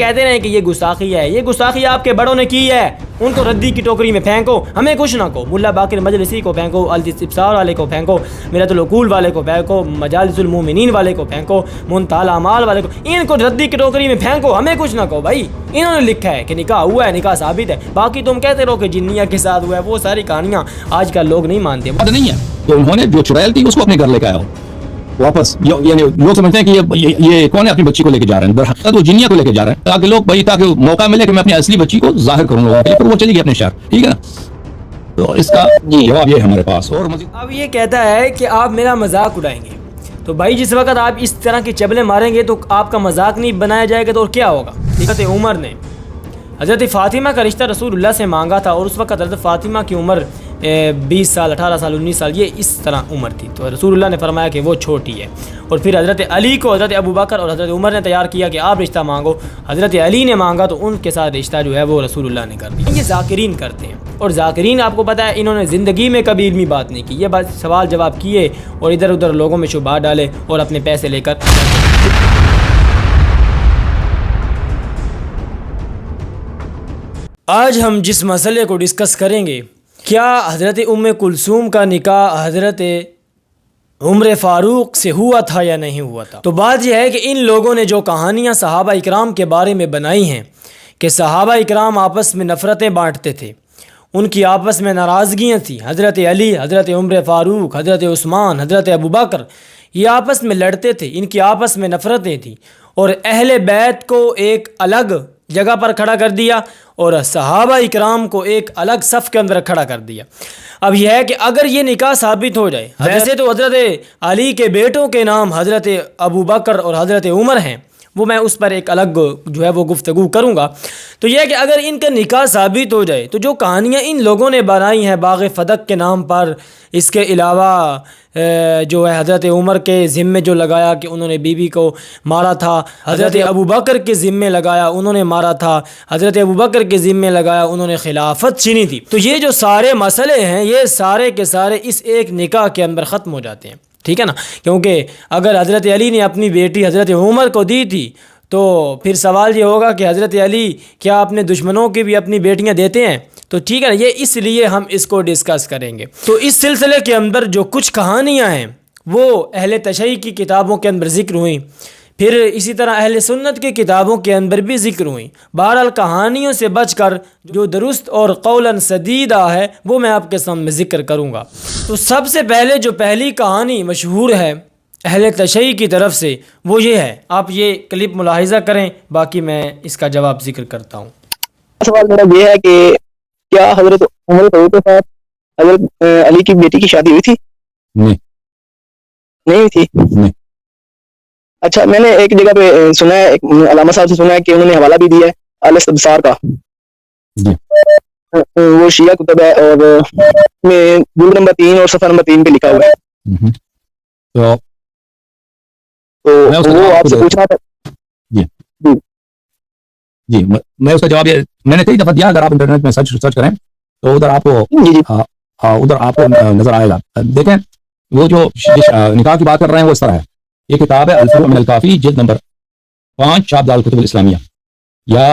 کہتے ہیں کہ یہ گستاخی ہے، یہ گستاخی آپ کے بڑوں نے کی ہے، ان کو ردی کی ٹوکری میں پھینکو، ہمیں کچھ نہ کہو۔ ملا باقر مجلسی کو پھینکو، الاستبصار والے کو پھینکو، میرۃ العقول والے کو پھینکو، مجالس المومنین والے کو پھینکو، منتہی الاعمال والے کو، ان کو ردی کی ٹوکری میں پھینکو، ہمیں کچھ نہ کہو۔ بھائی انہوں نے لکھا ہے کہ نکاح ہوا ہے، نکاح ثابت ہے، باقی تم کہتے رہو کہ جنیہ کے ساتھ ہوا ہے، وہ ساری کہانیاں آج کل لوگ نہیں مانتے۔ نہیں ہے تو انہوں نے جو چڑیل تھی اس کو اپنے گھر لے کے آیا واپس، یعنی لوگ سمجھتے ہیں کہ یہ کون ہے اپنی بچی کو لے کے جا رہے ہیں، درحقیقت وہ جنیہ کو لے کے جا رہے ہیں تاکہ لوگ بھائی تاکہ موقع ملے کہ میں اپنی اصلی بچی کو ظاہر کروں لوگوں کے لیے، پھر وہ چلی گئی اپنے شہر، ٹھیک ہے نا۔ تو اس کا جواب یہ ہے ہمارے پاس۔ اور اب یہ کہتا ہے کہ آپ میرا مذاق اڑائیں گے، تو بھائی جس وقت آپ اس طرح کی چبلیں ماریں گے تو آپ کا مذاق نہیں بنایا جائے گا تو اور کیا ہوگا۔ حضرت عمر نے حضرت فاطمہ کا رشتہ رسول اللہ سے مانگا تھا، اور اس وقت حضرت فاطمہ کی عمر 20 سال 18 سال 19 سال یہ اس طرح عمر تھی، تو رسول اللہ نے فرمایا کہ وہ چھوٹی ہے۔ اور پھر حضرت علی کو حضرت ابوبکر اور حضرت عمر نے تیار کیا کہ آپ رشتہ مانگو، حضرت علی نے مانگا تو ان کے ساتھ رشتہ جو ہے وہ رسول اللہ نے کر دیا۔ یہ ذاکرین کرتے ہیں، اور ذاکرین آپ کو پتہ ہے انہوں نے زندگی میں کبھی علمی بات نہیں کی، یہ بات سوال جواب کیے اور ادھر ادھر لوگوں میں شبہات ڈالے اور اپنے پیسے لے کر۔ آج ہم جس مسئلے کو ڈسکس کریں گے، کیا حضرت ام کلثوم کا نکاح حضرت عمر فاروق سے ہوا تھا یا نہیں ہوا تھا؟ تو بات یہ ہے کہ ان لوگوں نے جو کہانیاں صحابہ اکرام کے بارے میں بنائی ہیں کہ صحابہ اکرام آپس میں نفرتیں بانٹتے تھے، ان کی آپس میں ناراضگیاں تھیں، حضرت علی، حضرت عمر فاروق، حضرت عثمان، حضرت ابوبکر یہ آپس میں لڑتے تھے، ان کی آپس میں نفرتیں تھیں، اور اہل بیت کو ایک الگ جگہ پر کھڑا کر دیا اور صحابہ اکرام کو ایک الگ صف کے اندر کھڑا کر دیا۔ اب یہ ہے کہ اگر یہ نکاح ثابت ہو جائے، ویسے تو حضرت علی کے بیٹوں کے نام حضرت ابوبکر اور حضرت عمر ہیں، وہ میں اس پر ایک الگ جو ہے وہ گفتگو کروں گا۔ تو یہ ہے کہ اگر ان کا نکاح ثابت ہو جائے تو جو کہانیاں ان لوگوں نے بنائی ہیں باغ فدق کے نام پر، اس کے علاوہ جو ہے حضرت عمر کے ذمے جو لگایا کہ انہوں نے بیوی کو مارا تھا، حضرت ابوبکر کے ذمے لگایا انہوں نے مارا تھا، حضرت ابوبکر کے ذمے لگایا انہوں نے خلافت چھینی تھی، تو یہ جو سارے مسئلے ہیں یہ سارے کے سارے اس ایک نکاح کے اندر ختم ہو جاتے ہیں، ٹھیک ہے نا۔ کیونکہ اگر حضرت علی نے اپنی بیٹی حضرت عمر کو دی تھی تو پھر سوال یہ ہوگا کہ حضرت علی کیا اپنے دشمنوں کی بھی اپنی بیٹیاں دیتے ہیں؟ تو ٹھیک ہے نا، یہ اس لیے ہم اس کو ڈسکس کریں گے۔ تو اس سلسلے کے اندر جو کچھ کہانیاں ہیں وہ اہل تشیع کی کتابوں کے اندر ذکر ہوئیں، پھر اسی طرح اہل سنت کی کتابوں کے اندر بھی ذکر ہوئیں۔ بہرحال کہانیوں سے بچ کر جو درست اور قولاً سدیدہ ہے وہ میں آپ کے سامنے ذکر کروں گا۔ تو سب سے پہلے جو پہلی کہانی مشہور ہے اہل تشیع کی طرف سے وہ یہ ہے، آپ یہ کلپ ملاحظہ کریں، باقی میں اس کا جواب ذکر کرتا ہوں۔ سوال میرا یہ ہے کہ کیا حضرت عمر فاروق کے ساتھ حضرت علی کی بیٹی کی شادی ہوئی تھی؟ نہیں ہوئی تھی؟ اچھا، میں نے ایک جگہ پہ سنا ہے، ایک علامہ صاحب سے سنا ہے کہ انہوں نے حوالہ بھی دیا ہے الاستبصار کا، وہ شیعہ کتب ہے، اور میں جلد نمبر 3 اور صفحہ نمبر 3 پہ لکھا ہوا ہے، تو وہ آپ سے پوچھنا تھا۔ جی میں اس کا جواب یہ میں نے کئی دفعہ دیا، اگر آپ انٹرنیٹ میں سرچ کریں تو ادھر آپ کو نظر آئے گا۔ دیکھیں وہ جو نکاح کی بات کر رہے ہیں وہ اس طرح ہے، یہ کتاب ہے الفروع من الکافی جلد نمبر 5 شعب الکتب الاسلامیہ، یا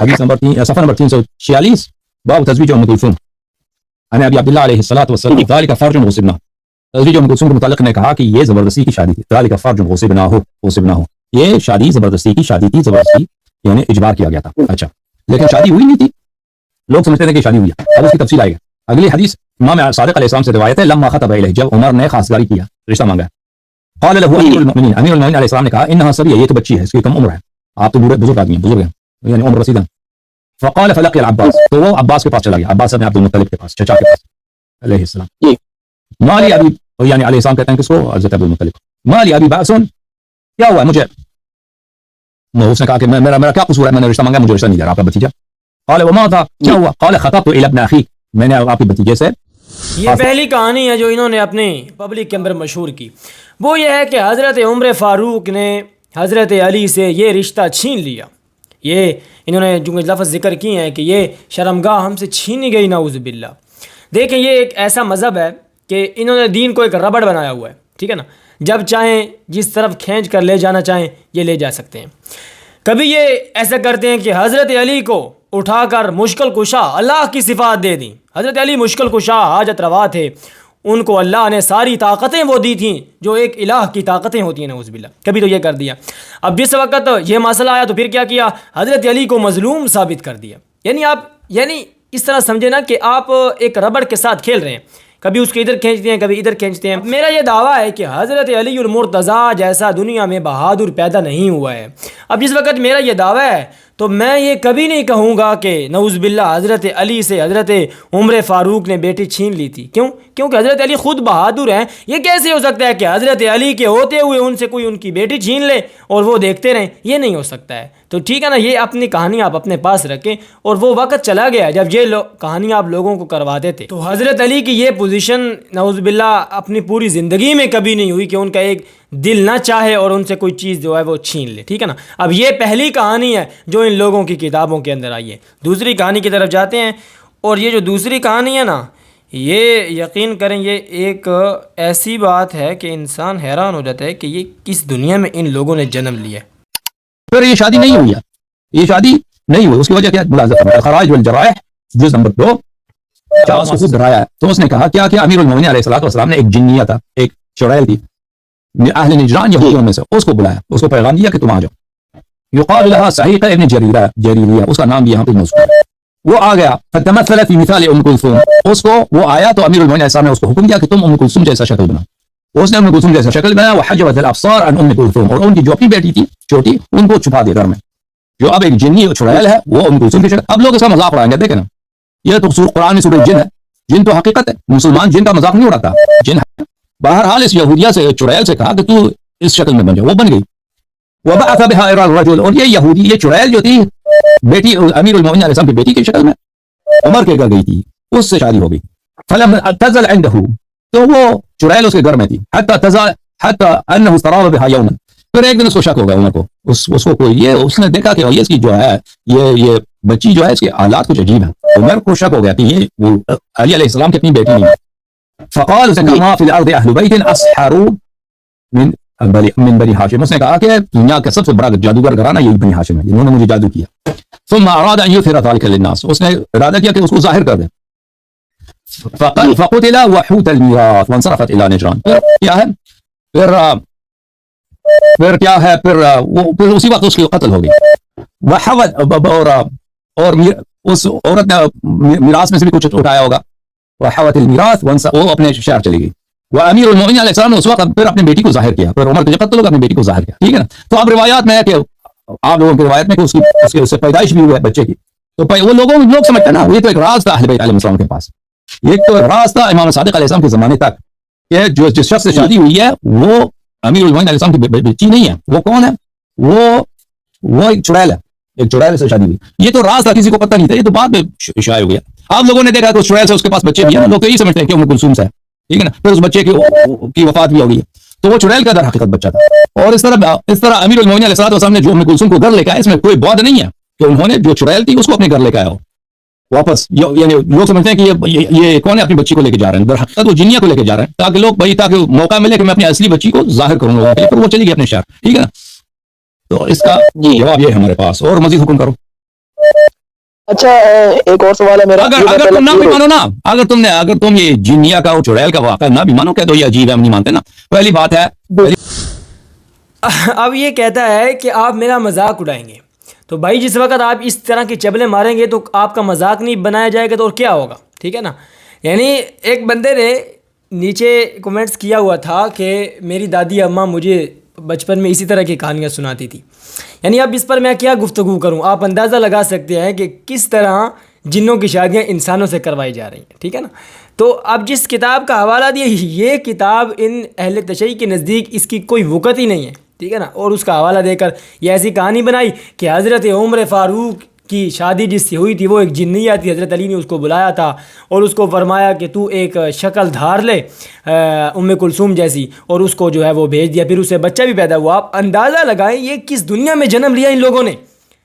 حدیث نمبر 3 صفحہ نمبر 346 باب تزویج ام کلثوم عن ابی عبداللہ علیہ الصلوۃ والسلام ذلک فرج غصبناہ۔ تزویج ام کلثوم کے متعلق نے کہا کہ یہ زبردستی کی شادی تھی، ذلک فرج غصبناہ، یہ شادی زبردستی کی شادی تھی، زبردستی یعنی اجبار کیا گیا تھا۔ اچھا، لیکن شادی ہوئی نہیں تھی، لوگ سمجھتے تھے کہ شادی ہوئی ہے۔ اب اس کی تفصیل آئے گا۔ اگلی حدیث امام صادق علیہ السلام سے روایت ہے، لما خطب الیہ، جب عمر نے خاصگاری کیا، رشتہ مانگا، قال له امیر المؤمنین، امیر المؤمنین علیہ السلام نے کہا انها صبیہ، یہ تو بچی ہے، اس کی کم عمر ہے، آپ تو بزرگ آدمی ہیں، بزرگ ہیں یعنی عمر رسیدہ۔ فقال فلقي العباس، تو وہ عباس کے پاس چلا گیا، عباس بن عبد المطلب کے پاس، چچا کے پاس علیہ السلام۔ مالی ابی، یعنی علیہ السلام کہتے ہیں کس کو؟ حضرت عبد المطلب۔ مالی ابی باس، کیا ہوا مجھے؟ اس نے کہا کہ میرا کیا قصور ہے، میں نے رشتہ مانگا، مجھے رشتہ نہیں دیا، آپ کا بھتیجا۔ قال وما ذا، کیا ہوا؟ قال خطبت الى ابن اخي، میں نے آپ کے بھتیجے سے۔ یہ پہلی کہانی ہے جو انہوں نے اپنے پبلک کے اندر مشہور کی، وہ یہ ہے کہ حضرت عمر فاروق نے حضرت علی سے یہ رشتہ چھین لیا۔ یہ انہوں نے جو لفظ ذکر کیے ہیں کہ یہ شرمگاہ ہم سے چھینی گئی، نعوذ باللہ۔ دیکھیں یہ ایک ایسا مذہب ہے کہ انہوں نے دین کو ایک ربڑ بنایا ہوا ہے، ٹھیک ہے نا، جب چاہیں جس طرف کھینچ کر لے جانا چاہیں یہ لے جا سکتے ہیں۔ کبھی یہ ایسا کرتے ہیں کہ حضرت علی کو اٹھا کر مشکل کشا اللہ کی صفات دے دیں. حضرت علی مشکل کشا حاجت روا تھے, ان کو اللہ نے ساری طاقتیں وہ دی تھیں جو ایک الہ کی طاقتیں ہوتی ہیں, نعوذ باللہ. کبھی تو یہ کر دیا. اب جس وقت یہ مسئلہ آیا تو پھر کیا کیا, حضرت علی کو مظلوم ثابت کر دیا. یعنی اس طرح سمجھے نا کہ آپ ایک ربڑ کے ساتھ کھیل رہے ہیں, کبھی اس کے ادھر کھینچتے ہیں کبھی ادھر کھینچتے ہیں. میرا یہ دعویٰ ہے کہ حضرت علی المرتضیٰ جیسا دنیا میں بہادر پیدا نہیں ہوا ہے. اب جس وقت میرا یہ دعویٰ ہے تو میں یہ کبھی نہیں کہوں گا کہ نعوذ باللہ حضرت علی سے حضرت عمر فاروق نے بیٹی چھین لی تھی. کیونکہ حضرت علی خود بہادر ہیں. یہ کیسے ہو سکتا ہے کہ حضرت علی کے ہوتے ہوئے ان سے کوئی ان کی بیٹی چھین لے اور وہ دیکھتے رہیں؟ یہ نہیں ہو سکتا ہے. تو ٹھیک ہے نا, یہ اپنی کہانی آپ اپنے پاس رکھیں. اور وہ وقت چلا گیا جب یہ کہانی آپ لوگوں کو کرواتے تھے. تو حضرت علی کی یہ پوزیشن نعوذ باللہ اپنی پوری زندگی میں کبھی نہیں ہوئی کہ ان کا ایک دل نہ چاہے اور ان سے کوئی چیز جو ہے وہ چھین لے. ٹھیک ہے نا. اب یہ پہلی کہانی ہے جو ان لوگوں کی کتابوں کے اندر آئی ہے. دوسری کہانی کی طرف جاتے ہیں. اور یہ جو دوسری کہانی ہے نا, یہ یقین کریں یہ ایک ایسی بات ہے کہ انسان حیران ہو جاتا ہے کہ یہ کس دنیا میں ان لوگوں نے جنم لیا ہے. پھر یہ شادی نہیں ہوئی ہے, یہ شادی نہیں ہوئی. اس کی وجہ کیا ہے؟ خراج والجرائح جز نمبر 2 اس کو خوب ڈرایا ہے. تو اس نے کہا کیا امیر المومنین علیہ الصلوۃ والسلام نے ایک جنیہ تھا, ایک چڑیل تھی اہل نجران یہودیوں میں سے, اس کو بلایا, اس کو پیغام دیا کہ تم آ جاؤ. یقال لها صحیقہ ابن جریریہ, اس کا نام بھی یہاں پہ مذکور ہے. وہ آ گیا, فتمثل فی مثال ام کلثوم, اس کو وہ آیا تو امیر المومنین علیہ السلام نے اس کو حکم دیا کہ تم ام کلثوم جیسا شکل بنا. اس نے ام کلثوم جیسا شکل بنایا. وحجبت الابصار عن ام کلثوم, اور ان کی جو اپنی بیٹی تھی چھوٹی ان کو چھپا دیا گھر میں. جو اب ایک جنی چڑیل ہے وہ ام کلثوم کی شکل. اب لوگ اس کا مذاق اڑائیں گے. دیکھیں نا, یہ تو قرآن میں سورہ جن ہے. جن تو حقیقت ہے, مسلمان جن کا مذاق نہیں اڑاتا, جن ہے. بہرحال اس یہودیہ سے چڑیل سے کہا کہ تو اس شکل میں بن جا. وہ بن گئی. وبعث بها الى الرجل, اور یہ یہودی یہ چڑیل جو تھی بیٹی امیر المومنین علیہ السلام کی بیٹی کی شکل میں عمر کے گھر گئی تھی, اس سے شادی ہو گئی. فلم تزل عنده, تو وہ چڑیل اس کے گھر میں تھی. حتى انه استراب بها يوما, پھر ایک دن اس کو شک ہو گیا عمر کو, اس کو کوئی یہ اس نے دیکھا کہ یہ اس کی جو ہے یہ بچی جو ہے اس کے حالات کچھ عجیب ہیں. عمر کو شک ہو گیا کہ یہ وہ علی علیہ السلام کی اپنی بیٹی نہیں ہے. فقال ما في الارض اهل بيت اسحر من بني هاشم, اس نے کہا کہ دنیا کا سب سے بڑا جادوگر گھرانہ یہی بنی ہاشم ہے, انہوں نے مجھے جادو کیا. ثم اراد ان يظهر ذلك للناس, اس نے ارادہ کیا کہ اس کو ظاہر کر دے. فقتل وحوت الميراث وانصرفت الى نجران. کیا ہے پھر کیا ہے پھر اسی وقت اس کی قتل ہو گئی. اور اس عورت نے میراث میں سے بھی کچھ اٹھایا ہوگا. وحوت الميراث وہ اپنے شہر چلی گئی. وہ امیر المومنین علیہ السلام نے اس وقت پھر اپنی بیٹی کو ظاہر کیا, پھر عمر کے قتل ہو گیا, اپنی بیٹی کو ظاہر کیا. ٹھیک ہے نا. تو اب روایات میں ہے کہ آپ لوگوں کی روایت میں کہ اس سے پیدائش بھی ہوئی ہے بچے کی. تو وہ لوگ سمجھتے ہیں نا, یہ تو ایک راز تھا اہل بیت علیہ السلام کے پاس. یہ تو راز تھا امام صادق علیہ السلام کے زمانے تک کہ جو جس شخص سے شادی ہوئی ہے وہ امیر المومنین علیہ السلام کی بچی نہیں ہے. وہ کون ہے؟ وہ ایک چڑیل ہے, ایک چڑیل سے شادی ہوئی. یہ تو راز تھا, کسی کو پتہ نہیں تھا, یہ تو بعد میں شائع ہو گیا. آپ لوگوں نے دیکھا تو چڑیل سے اس کے پاس بچے بھی ہیں, لوگ تو یہی سمجھتے ہیں کہ ام کلثوم سے ہے. ٹھیک ہے نا. پھر اس بچے کی وفات بھی ہو گئی, تو وہ چڑیل کا در حقیقت بچہ تھا. اور اس طرح امیر المومنین علیہ السلام نے جو ام کلثوم کو گھر لے کے آیا, اس میں کوئی بعد نہیں ہے کہ انہوں نے جو چڑیل تھی اس کو اپنے گھر لے کے آیا ہو واپس. یعنی لوگ سمجھتے ہیں کہ یہ کون ہے, اپنی بچی کو لے کے جا رہے ہیں, در حقیقت وہ جنیہ کو لے کے جا رہے ہیں تاکہ موقع ملے کہ میں اپنی اصلی بچی کو ظاہر کروں گا. پھر وہ چلی گئی اپنے شہر. ٹھیک ہے نا. تو اس کا جواب یہ ہے ہمارے پاس. اور مزید حکم کرو. اچھا ایک اور سوال ہے میرا. اگر تم نہ بھی مانو نا, اگر تم یہ جنیہ کا اور چڑیل کا واقعہ نہ بھی مانو کہ تو یہ عجیب ہے, ہم نہیں مانتے نا. پہلی بات ہے اب یہ کہتا ہے کہ آپ میرا مذاق اڑائیں گے. تو بھائی جس وقت آپ اس طرح کی چبلیں ماریں گے تو آپ کا مذاق نہیں بنایا جائے گا تو اور کیا ہوگا. ٹھیک ہے نا. یعنی ایک بندے نے نیچے کمنٹس کیا ہوا تھا کہ میری دادی اماں مجھے بچپن میں اسی طرح کی کہانیاں سناتی تھی. یعنی اب اس پر میں کیا گفتگو کروں, آپ اندازہ لگا سکتے ہیں کہ کس طرح جنوں کی شادیاں انسانوں سے کروائی جا رہی ہیں. ٹھیک ہے نا. تو اب جس کتاب کا حوالہ دیا, یہ کتاب ان اہل تشیع کے نزدیک اس کی کوئی وقت ہی نہیں ہے. ٹھیک ہے نا. اور اس کا حوالہ دے کر یہ ایسی کہانی بنائی کہ حضرت عمر فاروق کی شادی جس سے ہوئی تھی وہ ایک جنیہ تھی. حضرت علی نے اس کو بلایا تھا اور اس کو فرمایا کہ تو ایک شکل دھار لے ام کلثوم جیسی, اور اس کو جو ہے وہ بھیج دیا. پھر اسے بچہ بھی پیدا ہوا. آپ اندازہ لگائیں یہ کس دنیا میں جنم لیا ان لوگوں نے.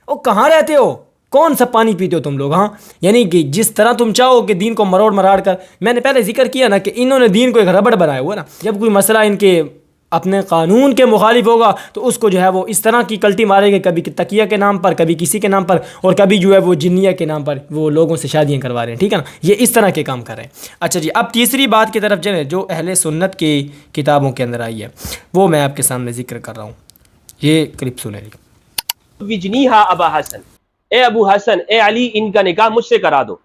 اور کہاں رہتے ہو, کون سا پانی پیتے ہو تم لوگ. ہاں یعنی کہ جس طرح تم چاہو کہ دین کو مروڑ کر, میں نے پہلے ذکر کیا نا کہ انہوں نے دین کو ایک ربڑ بنایا ہوا نا. جب کوئی مسئلہ ان کے اپنے قانون کے مخالف ہوگا تو اس کو جو ہے وہ اس طرح کی کلٹی مارے گا، کبھی تکیہ کے نام پر، کبھی کسی کے نام پر، اور کبھی جو ہے وہ جنیہ کے نام پر وہ لوگوں سے شادیاں کروا رہے ہیں، ٹھیک ہے نا، یہ اس طرح کے کام کر رہے ہیں۔ اچھا جی، اب تیسری بات کی طرف چلیں جو اہل سنت کی کتابوں کے اندر آئی ہے، وہ میں آپ کے سامنے ذکر کر رہا ہوں، یہ کلپ سنیں۔ وجنیہا ابا حسن، اے ابو حسن، اے علی، ان کا نکاح مجھ سے کرا دو،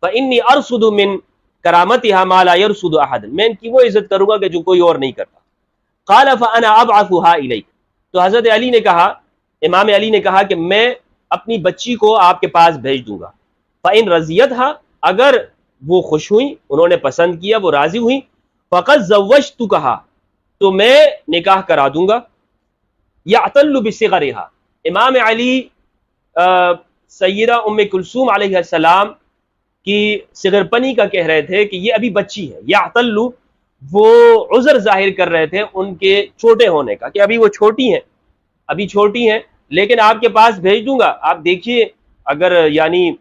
فانی ارصد من کرامتها ما لا يرصد احد، میں ان کی وہ عزت کروں گا کہ جو کوئی اور نہیں کرتا۔ قال فانا ابعثها الیک، تو حضرت علی نے کہا، امام علی نے کہا کہ میں اپنی بچی کو آپ کے پاس بھیج دوں گا۔ فان رضیتها، اگر وہ خوش ہوئی، انہوں نے پسند کیا، وہ راضی ہوئی، فقد زوجتکھا، تو میں نکاح کرا دوں گا۔ یعتل بصغرها، امام علی سیدہ ام کلثوم علیہ السلام کی صغر پنی کا کہہ رہے تھے کہ یہ ابھی بچی ہے۔ یعتل، وہ عذر ظاہر کر رہے تھے ان کے چھوٹے ہونے کا، کہ ابھی وہ چھوٹی ہیں، لیکن آپ کے پاس بھیج دوں گا، آپ دیکھیے اگر یعنی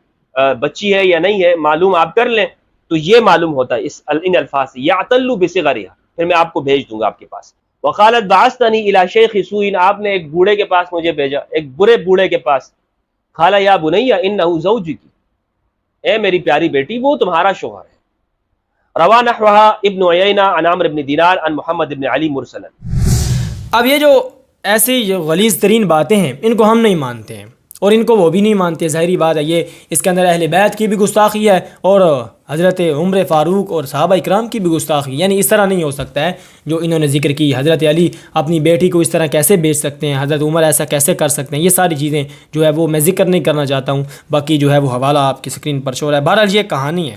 بچی ہے یا نہیں ہے معلوم آپ کر لیں۔ تو یہ معلوم ہوتا ہے ان الفاظ سے، یعتل بصغرها، پھر میں آپ کو بھیج دوں گا آپ کے پاس۔ وقالت بعثتنی الی شیخ سوء، آپ نے ایک بوڑھے کے پاس مجھے بھیجا، ایک برے بوڑھے کے پاس۔ قال یا بنی انہ زوجک، اے میری پیاری بیٹی وہ تمہارا شوہر ہے۔ روا نحوہا ابن عیینہ عن عمرو بن دینار عن محمد بن علی مرسلا۔ اب یہ جو ایسی جو غلیظ ترین باتیں ہیں ان کو ہم نہیں مانتے ہیں، اور ان کو وہ بھی نہیں مانتے، ظاہری بات ہے، یہ اس کے اندر اہل بیت کی بھی گستاخی ہے اور حضرت عمر فاروق اور صحابہ اکرام کی بھی گستاخی، یعنی اس طرح نہیں ہو سکتا ہے جو انہوں نے ذکر کی۔ حضرت علی اپنی بیٹی کو اس طرح کیسے بیچ سکتے ہیں، حضرت عمر ایسا کیسے کر سکتے ہیں، یہ ساری چیزیں جو ہے وہ میں ذکر نہیں کرنا چاہتا ہوں، باقی جو ہے وہ حوالہ آپ کی اسکرین پر شو رہا ہے۔ بہرحال یہ کہانی ہے۔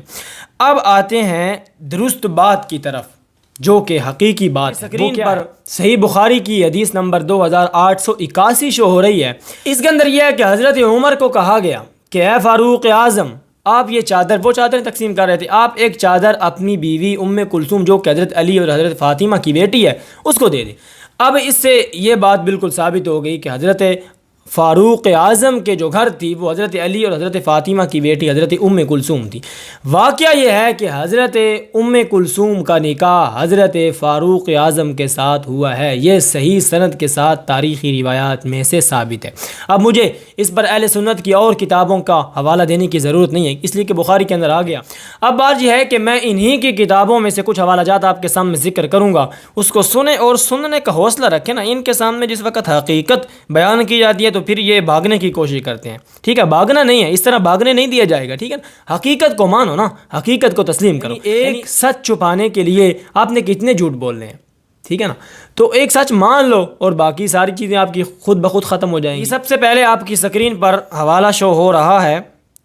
اب آتے ہیں درست بات کی طرف جو کہ حقیقی بات ہے، اسکرین پر صحیح بخاری کی حدیث نمبر 2881 شو ہو رہی ہے۔ اس کے اندر یہ ہے کہ حضرت عمر کو کہا گیا کہ اے فاروق اعظم، آپ یہ چادر، وہ چادریں تقسیم کر رہے تھے، آپ ایک چادر اپنی بیوی ام کلثوم جو کہ حضرت علی اور حضرت فاطمہ کی بیٹی ہے اس کو دے دیں۔ اب اس سے یہ بات بالکل ثابت ہو گئی کہ حضرت فاروق اعظم کے جو گھر تھی وہ حضرت علی اور حضرت فاطمہ کی بیٹی حضرت ام کلثوم تھی۔ واقعہ یہ ہے کہ حضرت ام کلثوم کا نکاح حضرت فاروق اعظم کے ساتھ ہوا ہے، یہ صحیح سند کے ساتھ تاریخی روایات میں سے ثابت ہے۔ اب مجھے اس پر اہل سنت کی اور کتابوں کا حوالہ دینے کی ضرورت نہیں ہے، اس لیے کہ بخاری کے اندر آ گیا۔ اب بات یہ ہے کہ میں انہی کی کتابوں میں سے کچھ حوالہ جات آپ کے سامنے ذکر کروں گا، اس کو سنیں اور سننے کا حوصلہ رکھیں نا۔ ان کے سامنے جس وقت حقیقت بیان کی جاتی ہے تو پھر یہ بھاگنے کی کوشش کرتے ہیں، ٹھیک ہے، بھاگنا نہیں ہے، اس طرح بھاگنے نہیں دیا جائے گا، ٹھیک ہے نا، حقیقت کو مانو نا، حقیقت کو تسلیم کرو۔ ایک سچ چھپانے کے لیے آپ نے کتنے جھوٹ بولنے ہیں، ٹھیک ہے نا، تو ایک سچ مان لو اور باقی ساری چیزیں آپ کی خود بخود ختم ہو جائیں گی۔ سب سے پہلے آپ کی سکرین پر حوالہ شو ہو رہا ہے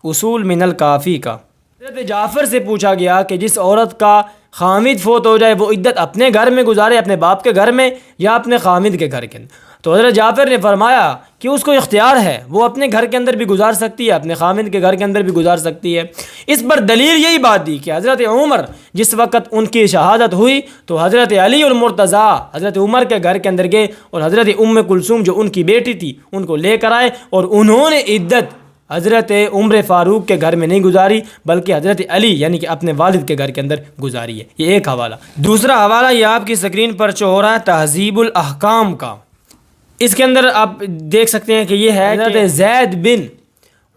اصول من الکافی کا۔ حضرت جعفر سے پوچھا گیا کہ جس عورت کا خامد فوت ہو جائے وہ عدت اپنے گھر میں گزارے، اپنے باپ کے گھر میں یا اپنے خامد کے گھر کے اندر، تو حضرت جعفر نے فرمایا کہ اس کو اختیار ہے، وہ اپنے گھر کے اندر بھی گزار سکتی ہے، اپنے خامد کے گھر کے اندر بھی گزار سکتی ہے۔ اس پر دلیل یہی بات دی کہ حضرت عمر جس وقت ان کی شہادت ہوئی تو حضرت علی اور مرتضیٰ حضرت عمر کے گھر کے اندر گئے اور حضرت ام کلثوم جو ان کی بیٹی تھی ان کو لے کر آئے، اور انہوں نے عدت حضرت عمر فاروق کے گھر میں نہیں گزاری بلکہ حضرت علی یعنی کہ اپنے والد کے گھر کے اندر گزاری ہے۔ یہ ایک حوالہ۔ دوسرا حوالہ یہ آپ کی سکرین پر شو ہو رہا ہے تہذیب الاحکام کا۔ اس کے اندر آپ دیکھ سکتے ہیں کہ یہ ہے حضرت زید بن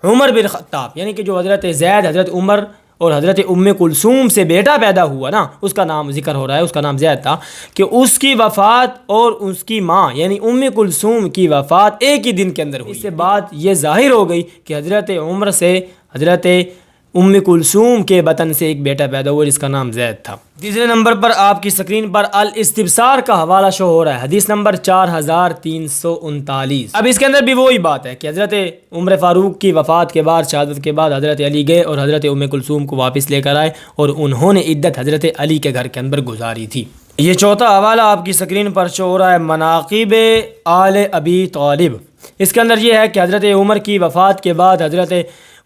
عمر بن خطاب، یعنی کہ جو حضرت زید حضرت عمر اور حضرت ام کلثوم سے بیٹا پیدا ہوا نا، اس کا نام ذکر ہو رہا ہے، اس کا نام زید تھا، کہ اس کی وفات اور اس کی ماں یعنی ام کلثوم کی وفات ایک ہی دن کے اندر ہوئی۔ اس سے بات یہ ظاہر ہو گئی کہ حضرت عمر سے حضرت ام کلثوم کے بطن سے ایک بیٹا پیدا ہوا جس کا نام زید تھا۔ تیسرے نمبر پر آپ کی سکرین پر الاستبصار کا حوالہ شو ہو رہا ہے، حدیث نمبر 4339۔ اب اس کے اندر بھی وہی بات ہے کہ حضرت عمر فاروق کی وفات کے بعد، شہادت کے بعد حضرت علی گئے اور حضرت ام کلثوم کو واپس لے کر آئے اور انہوں نے عدت حضرت علی کے گھر کے اندر گزاری تھی۔ یہ چوتھا حوالہ آپ کی سکرین پر شو ہو رہا ہے مناقب آل ابی طالب۔ اس کے اندر یہ ہے کہ حضرت عمر کی وفات کے بعد حضرت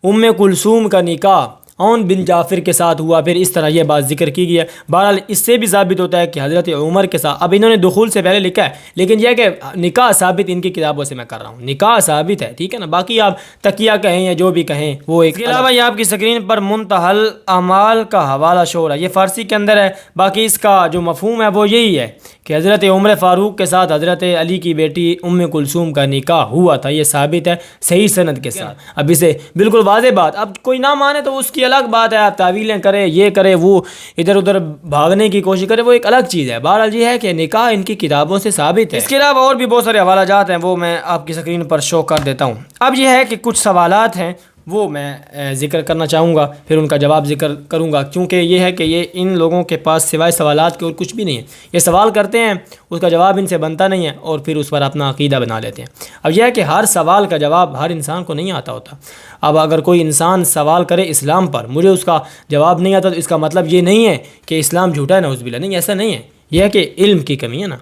ام کلثوم کا نکاح عون بن جعفر کے ساتھ ہوا، پھر اس طرح یہ بات ذکر کی گئی ہے۔ بہرحال اس سے بھی ثابت ہوتا ہے کہ حضرت عمر کے ساتھ، اب انہوں نے دخول سے پہلے لکھا ہے لیکن یہ کہ نکاح ثابت ان کی کتابوں سے میں کر رہا ہوں، نکاح ثابت ہے، ٹھیک ہے نا، باقی آپ تقیہ کہیں یا جو بھی کہیں وہ ایک۔ اس کے علاوہ یہ آپ کی سکرین پر منتہی الاعمال کا حوالہ شو رہا ہے، یہ فارسی کے اندر ہے، باقی اس کا جو مفہوم ہے وہ یہی ہے کہ حضرت عمر فاروق کے ساتھ حضرت علی کی بیٹی کلثوم کا نکاح ہوا تھا، یہ ثابت ہے صحیح سند کے ساتھ۔ اب اسے بالکل واضح بات، اب کوئی نہ مانے تو اس کی الگ بات ہے، آپ تعویلیں کرے، یہ کرے، وہ ادھر ادھر بھاگنے کی کوشش کرے، وہ ایک الگ چیز ہے۔ بہرحال یہ ہے کہ نکاح ان کی کتابوں سے ثابت ہے۔ اس کے علاوہ اور بھی بہت سارے حوالہ جات ہیں، وہ میں آپ کی اسکرین پر شو کر دیتا ہوں۔ اب یہ ہے کہ کچھ سوالات ہیں وہ میں ذکر کرنا چاہوں گا، پھر ان کا جواب ذکر کروں گا، کیونکہ یہ ہے کہ یہ ان لوگوں کے پاس سوائے سوالات کے اور کچھ بھی نہیں ہے۔ یہ سوال کرتے ہیں، اس کا جواب ان سے بنتا نہیں ہے، اور پھر اس پر اپنا عقیدہ بنا لیتے ہیں۔ اب یہ ہے کہ ہر سوال کا جواب ہر انسان کو نہیں آتا ہوتا۔ اب اگر کوئی انسان سوال کرے اسلام پر، مجھے اس کا جواب نہیں آتا، تو اس کا مطلب یہ نہیں ہے کہ اسلام جھوٹا ہے، نعوذ باللہ، نہیں، ایسا نہیں ہے، یہ ہے کہ علم کی کمی ہے نا۔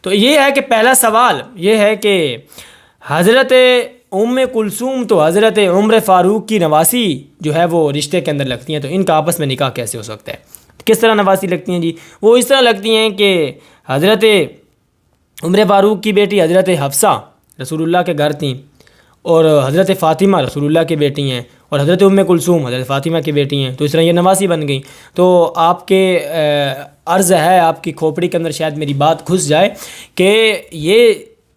تو یہ ہے کہ پہلا سوال یہ ہے کہ حضرت کلثوم تو حضرت عمر فاروق کی نواسی جو ہے وہ رشتے کے اندر لگتی ہیں، تو ان کا آپس میں نکاح کیسے ہو سکتا ہے؟ کس طرح نواسی لگتی ہیں جی؟ وہ اس طرح لگتی ہیں کہ حضرت عمر فاروق کی بیٹی حضرت حفصہ رسول اللہ کے گھر تھیں، اور حضرت فاطمہ رسول اللہ کی بیٹی ہیں، اور حضرت کلثوم حضرت فاطمہ کی بیٹی ہیں، تو اس طرح یہ نواسی بن گئیں۔ تو آپ کے عرض ہے، آپ کی کھوپڑی کے اندر شاید میری بات گھس جائے کہ یہ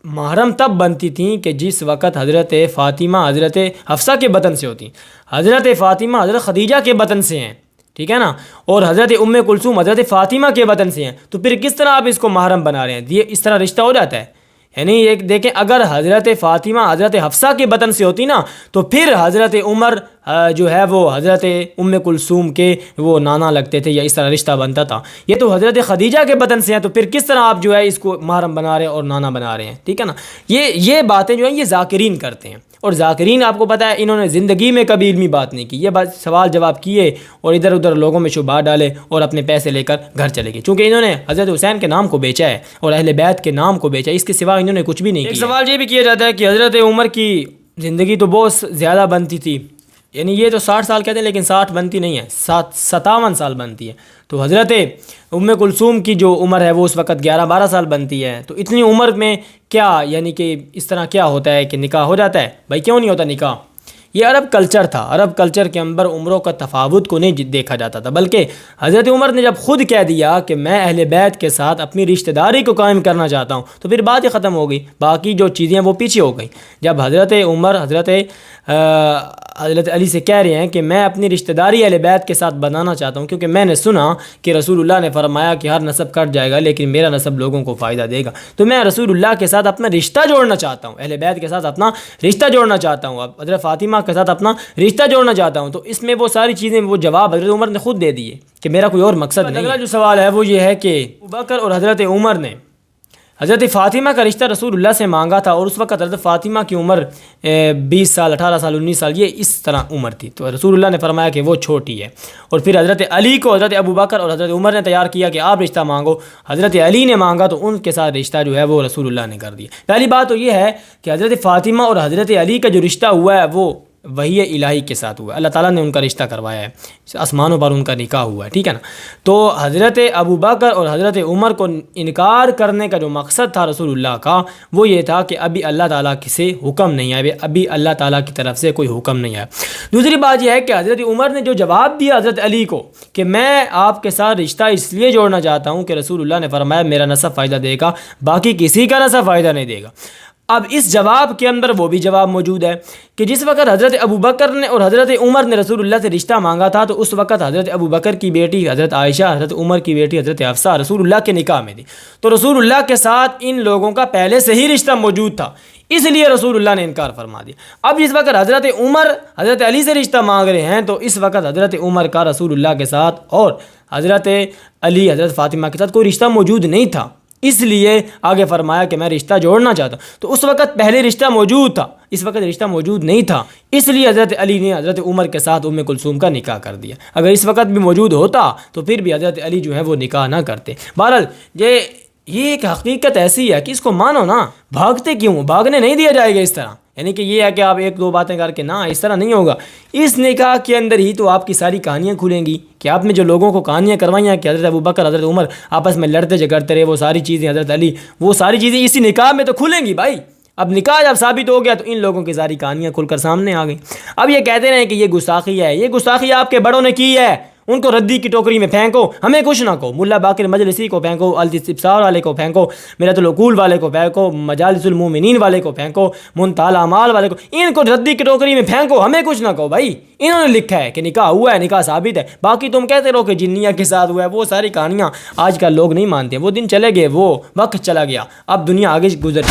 محرم تب بنتی تھیں کہ جس وقت حضرت فاطمہ حضرت حفصہ کے بطن سے ہوتی، حضرت فاطمہ حضرت خدیجہ کے بطن سے ہیں، ٹھیک ہے نا، اور حضرت کلثوم حضرت فاطمہ کے بطن سے ہیں، تو پھر کس طرح آپ اس کو محرم بنا رہے ہیں؟ یہ اس طرح رشتہ ہو جاتا ہے؟ یعنی ایک دیکھیں، اگر حضرت فاطمہ حضرت حفصہ کے بطن سے ہوتی نا، تو پھر حضرت عمر جو ہے وہ حضرت کلثوم کے وہ نانا لگتے تھے، یا اس طرح رشتہ بنتا تھا۔ یہ تو حضرت خدیجہ کے بطن سے ہیں، تو پھر کس طرح آپ جو ہے اس کو محرم بنا رہے ہیں اور نانا بنا رہے ہیں؟ ٹھیک ہے نا، یہ باتیں جو ہیں یہ ذاکرین کرتے ہیں، اور ذاکرین آپ کو پتہ ہے انہوں نے زندگی میں کبھی علمی بات نہیں کی، یہ بات سوال جواب کیے اور ادھر ادھر لوگوں میں شبہات ڈالے اور اپنے پیسے لے کر گھر چلے گئے، چونکہ انہوں نے حضرت حسین کے نام کو بیچا ہے اور اہل بیت کے نام کو بیچا ہے، اس کے سوا انہوں نے کچھ بھی نہیں کیا۔ ایک سوال یہ بھی کیا جاتا ہے کہ حضرت عمر کی زندگی تو بہت زیادہ بنتی تھی، یعنی یہ تو 60 سال کہتے ہیں لیکن 60 بنتی نہیں ہے، 57 سال بنتی ہے، تو حضرت کلثوم کی جو عمر ہے وہ اس وقت 11-12 سال بنتی ہے، تو اتنی عمر میں کیا یعنی کہ اس طرح کیا ہوتا ہے کہ نکاح ہو جاتا ہے؟ بھائی کیوں نہیں ہوتا نکاح؟ یہ عرب کلچر تھا، عرب کلچر کے اندر عمروں کا تفاوت کو نہیں دیکھا جاتا تھا، بلکہ حضرت عمر نے جب خود کہہ دیا کہ میں اہل بیت کے ساتھ اپنی رشتہ داری کو قائم کرنا چاہتا ہوں، تو پھر بات ہی ختم ہو گئی، باقی جو چیزیں وہ پیچھے ہو گئیں۔ جب حضرت عمر حضرت علی سے کہہ رہے ہیں کہ میں اپنی رشتہ داری اہل بیت کے ساتھ بنانا چاہتا ہوں، کیونکہ میں نے سنا کہ رسول اللہ نے فرمایا کہ ہر نسب کٹ جائے گا لیکن میرا نسب لوگوں کو فائدہ دے گا، تو میں رسول اللہ کے ساتھ اپنا رشتہ جوڑنا چاہتا ہوں، اہل بیت کے ساتھ اپنا رشتہ جوڑنا چاہتا ہوں، اب حضرت فاطمہ کے ساتھ اپنا رشتہ جوڑنا چاہتا ہوں، تو اس میں وہ ساری چیزیں وہ جواب حضرت عمر نے خود دے دیے کہ میرا کوئی اور مقصد نہیں۔ اگلا جو سوال ہے وہ یہ ہے کہ ابوبکر اور حضرت عمر نے حضرت فاطمہ کا رشتہ رسول اللہ سے مانگا تھا، اور اس وقت حضرت فاطمہ کی عمر 20 سال 18 سال 19 سال یہ اس طرح عمر تھی، تو رسول اللہ نے فرمایا کہ وہ چھوٹی ہے، اور پھر حضرت علی کو حضرت ابوبکر اور حضرت عمر نے تیار کیا کہ آپ رشتہ مانگو، حضرت علی نے مانگا تو ان کے ساتھ رشتہ جو ہے وہ رسول اللہ نے کر دیا۔ پہلی بات تو یہ ہے کہ حضرت فاطمہ اور حضرت علی کا جو رشتہ ہوا ہے وہ وحی الہی کے ساتھ ہوا ہے، اللہ تعالیٰ نے ان کا رشتہ کروایا ہے، آسمانوں پر ان کا نکاح ہوا ہے، ٹھیک ہے نا۔ تو حضرت ابوبکر اور حضرت عمر کو انکار کرنے کا جو مقصد تھا رسول اللہ کا وہ یہ تھا کہ ابھی اللہ تعالیٰ سے حکم نہیں آئے، ابھی اللہ تعالیٰ کی طرف سے کوئی حکم نہیں آیا۔ دوسری بات یہ ہے کہ حضرت عمر نے جو جواب دیا حضرت علی کو کہ میں آپ کے ساتھ رشتہ اس لیے جوڑنا چاہتا ہوں کہ رسول اللہ نے فرمایا میرا نسب فائدہ دے گا، باقی کسی کا نسب فائدہ نہیں دے گا۔ اب اس جواب کے اندر وہ بھی جواب موجود ہے کہ جس وقت حضرت ابوبکر نے اور حضرت عمر نے رسول اللہ سے رشتہ مانگا تھا تو اس وقت حضرت ابوبکر کی بیٹی حضرت عائشہ، حضرت عمر کی بیٹی حضرت حفصہ رسول اللہ کے نکاح میں تھی، تو رسول اللہ کے ساتھ ان لوگوں کا پہلے سے ہی رشتہ موجود تھا، اس لیے رسول اللہ نے انکار فرما دیا۔ اب جس وقت حضرت عمر حضرت علی سے رشتہ مانگ رہے ہیں تو اس وقت حضرت عمر کا رسول اللہ کے ساتھ اور حضرت علی حضرت فاطمہ کے ساتھ کوئی رشتہ موجود نہیں تھا، اس لیے آگے فرمایا کہ میں رشتہ جوڑنا چاہتا ہوں۔ تو اس وقت پہلے رشتہ موجود تھا، اس وقت رشتہ موجود نہیں تھا، اس لیے حضرت علی نے حضرت عمر کے ساتھ کلثوم کا نکاح کر دیا۔ اگر اس وقت بھی موجود ہوتا تو پھر بھی حضرت علی جو ہے وہ نکاح نہ کرتے۔ بہرحال یہ ایک حقیقت ایسی ہے کہ اس کو مانو نا، بھاگتے کیوں؟ بھاگنے نہیں دیا جائے گا اس طرح، یعنی کہ یہ ہے کہ آپ ایک دو باتیں کر کے، نہ اس طرح نہیں ہوگا۔ اس نکاح کے اندر ہی تو آپ کی ساری کہانیاں کھلیں گی کہ آپ نے جو لوگوں کو کہانیاں کروائی ہیں کہ حضرت ابوبکر حضرت عمر آپس میں لڑتے جھگڑتے رہے، وہ ساری چیزیں حضرت علی، وہ ساری چیزیں اسی نکاح میں تو کھلیں گی بھائی۔ اب نکاح جب ثابت ہو گیا تو ان لوگوں کی ساری کہانیاں کھل کر سامنے آ گئی۔ اب یہ کہتے ہیں کہ یہ گستاخی ہے، یہ گستاخی آپ کے بڑوں نے کی ہے، ان کو ردی کی ٹوکری میں پھینکو, ہمیں کچھ نہ کہو. ملا باقر مجلسی کو پھینکو, الاستبصار والے کو پھینکو, میرۃ العقول والے کو پھینکو, مجالس المومنین والے کو پھینکو, منتہی الاعمال والے کو, ان کو ردی کی ٹوکری میں پھینکو, ہمیں کچھ نہ کہو بھائی. انہوں نے لکھا ہے کہ نکاح ہوا ہے, نکاح ثابت ہے. باقی تم کہتے رہو کہ جنیہ کے ساتھ ہوا ہے, وہ ساری کہانیاں آج کل لوگ نہیں مانتے. وہ دن چلے گئے, وہ وقت چلا گیا, اب دنیا آگے گزر